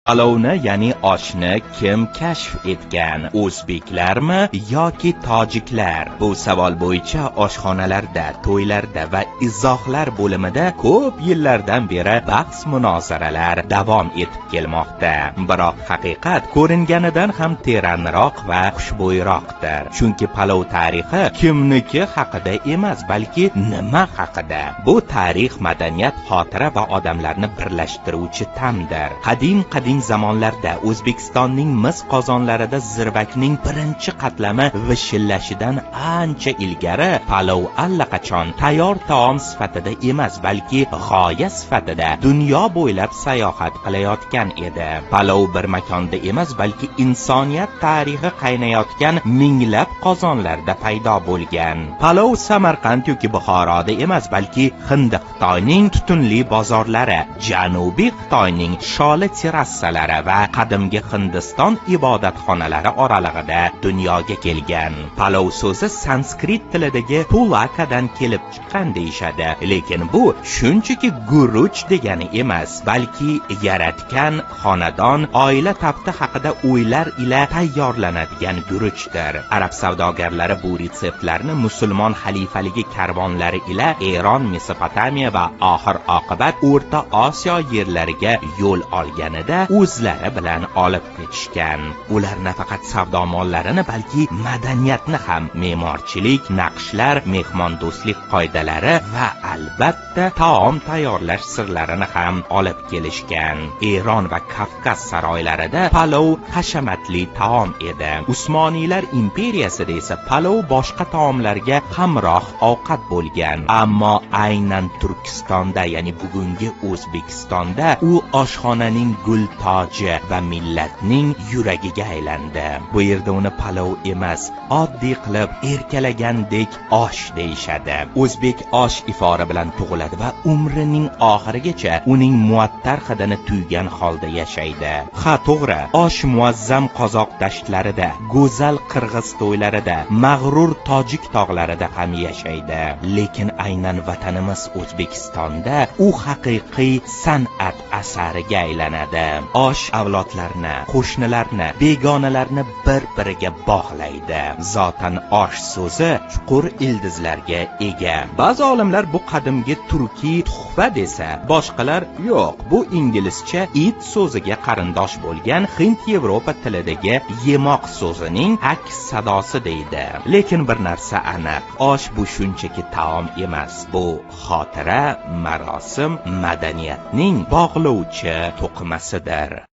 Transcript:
Palovni, ya'ni oshni kim kashf etgan? O'zbeklarmi yoki tojiklar? Bu savol bo'yicha oshxonalarda, to'ylarda va izohlar bo'limida ko'p yillardan beri bahs-munozaralar davom etib kelmoqda. Biroq haqiqat ko'ringanidan ham teranroq va xushbo'yroqdir. Chunki palov tarixi kimniki haqida emas, balki nima haqida? Bu tarix, madaniyat, xotira va odamlarni birlashtiruvchi ta'mdir. Qadim zamonlarda O'zbekistonning mis qozonlarida zirvakning birinchi qatlami vishillashidan ancha ilgari palov allaqachon tayyor taom sifatida emas, balki g'oya sifatida dunyo bo'ylab sayohat qilayotgan edi. Palov bir makonda emas, balki insoniyat tarixi qaynayotgan minglab qozonlarda paydo bo'lgan. Palov Samarqand yoki Buxoroda emas, balki Hindistonning tutunli bozorlari, Janubiy Xitoyning sholi terrasalari va qadimgi Hindiston ibodatxonalari oralig'ida dunyoga kelgan. Palov so'zi sanskrit tilidagi pulakadan kelib chiqqan deyishadi, lekin bu shunchaki guruch degani emas, balki yaratgan xonadon, oila tafti haqida o'ylar ila tayyorlanadigan guruchdir. Arab savdogarlari bu retseptlarni musulmon xalifaligi karvonlari ila Eron, Mesopotamiya va oxir oqibat O'rta Osiyo yerlariga yo'l olganida o'zlari bilan olib ketishgan. Ular nafaqat savdo mollarini, balki madaniyatni ham, me'morchilik, naqshlar, mehmondo'stlik qoidalari va albatta taom tayyorlash sirlarini ham olib kelishgan. Eron va Kavkaz saroylarida palov hashamatli taom edi. Usmoniylar imperiyasida esa palov boshqa taomlarga hamroh ovqat bo'lgan. Ammo aynan Turkistonda, ya'ni bugungi O'zbekistonda u oshxonaning gul toji va millatning yuragiga aylandi. Bu yerda uni palov emas, oddiy qilib erkalagandek osh deyishadi. O'zbek osh ifori bilan tug'iladi va umrining oxirigacha uning muattar hidini tuygan holda yashaydi. Ha, to'g'ri, osh muazzam qozoq dashtlarida, go'zal qirg'iz to'ylarida, mag'rur tojik tog'larida ham yashaydi. Lekin aynan vatanimiz O'zbekistonda u haqiqiy san'at asariga aylanadi. Osh avlodlarni, qo'shnilarni, begonalarni bir-biriga bog'laydi. Zotan osh so'zi chuqur ildizlarga ega. Ba'zi olimlar bu qadimgi turkiy tuhfa desa, boshqalar yo'q, bu inglizcha it so'ziga qarindosh bo'lgan Hind-Yevropa tilidagi yemoq so'zining aks sadosi deydi. Lekin bir narsa aniq, osh bu shunchaki taom emas, bu xotira, marosim, madaniyatning bog'lovchi to'qimasidir.